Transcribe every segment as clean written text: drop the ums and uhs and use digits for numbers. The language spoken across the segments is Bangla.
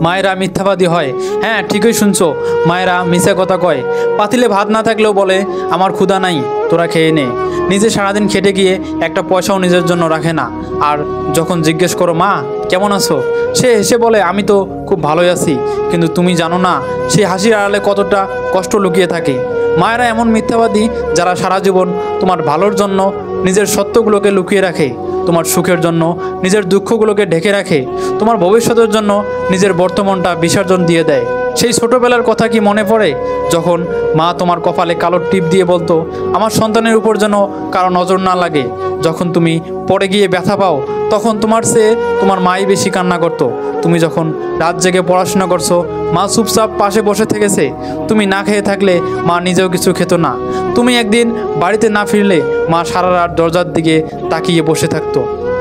মায়েরা মিথ্যাবাদী হয়। হ্যাঁ, ঠিকই শুনছো, মায়েরা মিথ্যা কথা কয়। পাতিলে ভাত না থাকলেও বলে আমার ক্ষুধা নাই, তোরা খেয়ে নে। নিজে সারাদিন খেটে গিয়ে একটা পয়সাও নিজের জন্য রাখে না। আর যখন জিজ্ঞেস করো মা কেমন আছো, সে হেসে বলে আমি তো খুব ভালোই আছি। কিন্তু তুমি জানো না সেই হাসির আড়ালে কতটা কষ্ট লুকিয়ে থাকে। মায়েরা এমন মিথ্যাবাদী যারা সারা জীবন তোমার ভালোর জন্য নিজের সত্যগুলোকে লুকিয়ে রাখে, তোমার সুখের জন্য নিজের দুঃখগুলোকে ঢেকে রাখে, তোমার ভবিষ্যতের জন্য নিজের বর্তমানটা বিসর্জন দিয়ে দেয়। সেই ছোটোবেলার কথা কি মনে পড়ে, যখন মা তোমার কপালে কালো টিপ দিয়ে বলতো আমার সন্তানের উপর যেন কারো নজর না লাগে? যখন তুমি পড়ে গিয়ে ব্যথা পাও তখন তোমার চেয়ে তোমার মাই বেশি কান্না করতো। তুমি যখন রাত জেগে পড়াশোনা করছো মা চুপচাপ পাশে বসে থেকেছে। তুমি না খেয়ে থাকলে মা নিজেও কিছু খেত না। তুমি একদিন বাড়িতে না ফিরলে মা সারা রাত দরজার দিকে তাকিয়ে বসে থাকতো।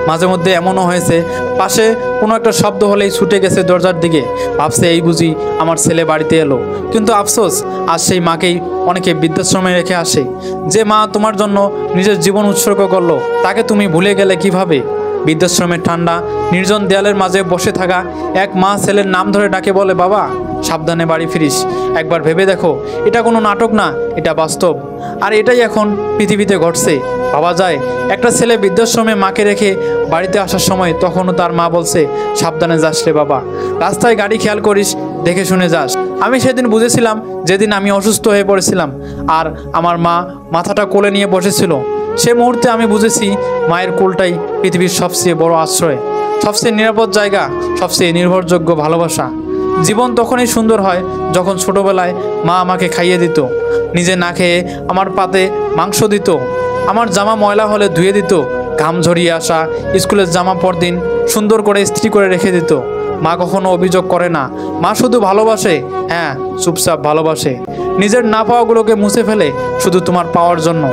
মাঝে মধ্যে এমনও হয়েছে পাশে কোনো একটা শব্দ হলেই ছুটে গেছে দরজার দিকে, ভাবছে এই বুঝি আমার ছেলে বাড়িতে এলো। কিন্তু আফসোস, আজ সেই মাকেই অনেকে বৃদ্ধাশ্রমে রেখে আসে। যে মা তোমার জন্য নিজের জীবন উৎসর্গ করলো তাকে তুমি ভুলে গেলে কিভাবে? বৃদ্ধাশ্রমের ঠান্ডা নির্জন দেয়ালের মাঝে বসে থাকা এক মা ছেলের নাম ধরে ডাকে বলে বাবা সাবধানে বাড়ি ফিরিস। একবার ভেবে দেখো, এটা কোনো নাটক না, এটা বাস্তব। আর এটাই এখন পৃথিবীতে ঘটছে। ভাবা যায় একটা ছেলে বৃদ্ধাশ্রমে মাকে রেখে বাড়িতে আসার সময় তখনও তার মা বলছে সাবধানে যাস রে বাবা, রাস্তায় গাড়ি খেয়াল করিস, দেখে শুনে যাস। আমি সেদিন বুঝেছিলাম যেদিন আমি অসুস্থ হয়ে পড়েছিলাম আর আমার মা মাথাটা কোলে নিয়ে বসেছিল। সে মুহূর্তে আমি বুঝেছি মায়ের কোলটাই পৃথিবীর সবচেয়ে বড় আশ্রয়, সবচেয়ে নিরাপদ জায়গা, সবচেয়ে নির্ভরযোগ্য ভালোবাসা। জীবন তখনই সুন্দর হয় যখন ছোটোবেলায় মা আমাকে খাইয়ে দিত, নিজে না খেয়ে আমার পাতে মাংস দিত, আমার জামা ময়লা হলে ধুয়ে দিত, ঘাম ঝরিয়ে আসা স্কুলের জামা পরদিন সুন্দর করে ইস্ত্রি করে রেখে দিত। মা কখনো অভিযোগ করে না, মা শুধু ভালোবাসে। হ্যাঁ, চুপচাপ ভালোবাসে, নিজের না পাওয়াগুলোকে মুছে ফেলে শুধু তোমার পাওয়ার জন্য।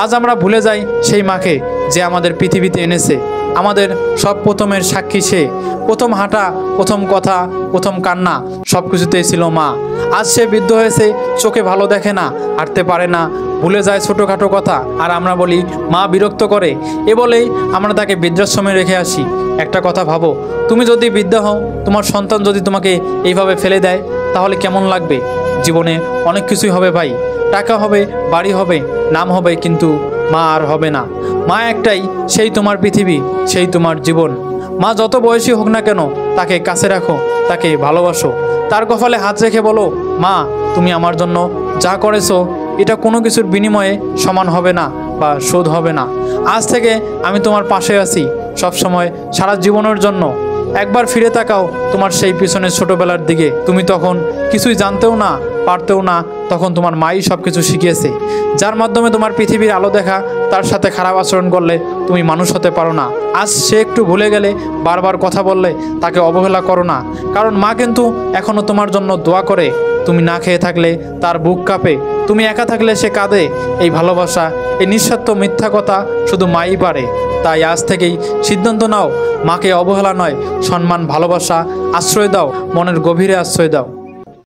আজ আমরা ভুলে যাই সেই মাকে যে আমাদের পৃথিবীতে এনেছে। আমাদের সব প্রথমের সাক্ষী সে। প্রথম হাঁটা, প্রথম কথা, প্রথম কান্না, সব কিছুতেই ছিল মা। আজ সে বৃদ্ধ হয়েছে, চোখে ভালো দেখে না, হাঁটতে পারে না, ভুলে যায় ছোটোখাটো কথা। আর আমরা বলি মা বিরক্ত করে। এ বলেই আমরা তাকে বৃদ্ধাশ্রমে রেখে আসি। একটা কথা ভাবো, তুমি যদি বৃদ্ধা হও, তোমার সন্তান যদি তোমাকে এইভাবে ফেলে দেয় তাহলে কেমন লাগবে? জীবনে অনেক কিছুই হবে ভাই, টাকা হবে, বাড়ি হবে, নাম হবে, কিন্তু মা আর হবে না। মা একটাই, সেই তোমার পৃথিবী, সেই তোমার জীবন। মা যত বয়সী হোক না কেন তাকে কাছে রাখো, তাকে ভালোবাসো। তার কপালে হাত রেখে বলো মা তুমি আমার জন্য যা করেছো এটা কোনো কিছুর বিনিময়ে সমান হবে না বা শোধ হবে না। আজ থেকে আমি তোমার পাশে আছি সব সময়, সারা জীবনের জন্য। একবার ফিরে তাকাও তোমার সেই পিছনের ছোটোবেলার দিকে। তুমি তখন কিছুই জানতেও না, পারতেও না, তখন তোমার মাই সব কিছু শিখিয়েছে। যার মাধ্যমে তোমার পৃথিবীর আলো দেখা, তার সাথে খারাপ আচরণ করলে তুমি মানুষ হতে পারো না। আজ সে একটু ভুলে গেলে, বারবার কথা বললে তাকে অবহেলা করো না, কারণ মা কিন্তু এখনও তোমার জন্য দোয়া করে। তুমি না খেয়ে থাকলে তার বুক কাঁপে, তুমি একা থাকলে সে কাঁদে। এই ভালোবাসা, এই নিঃস্বার্থ মিথ্যা কথা শুধু মাই পারে। তাই আজ থেকেই সিদ্ধান্ত নাও, মাকে অবহেলা নয়, সম্মান, ভালোবাসা, আশ্রয় দাও, মনের গভীরে আশ্রয় দাও।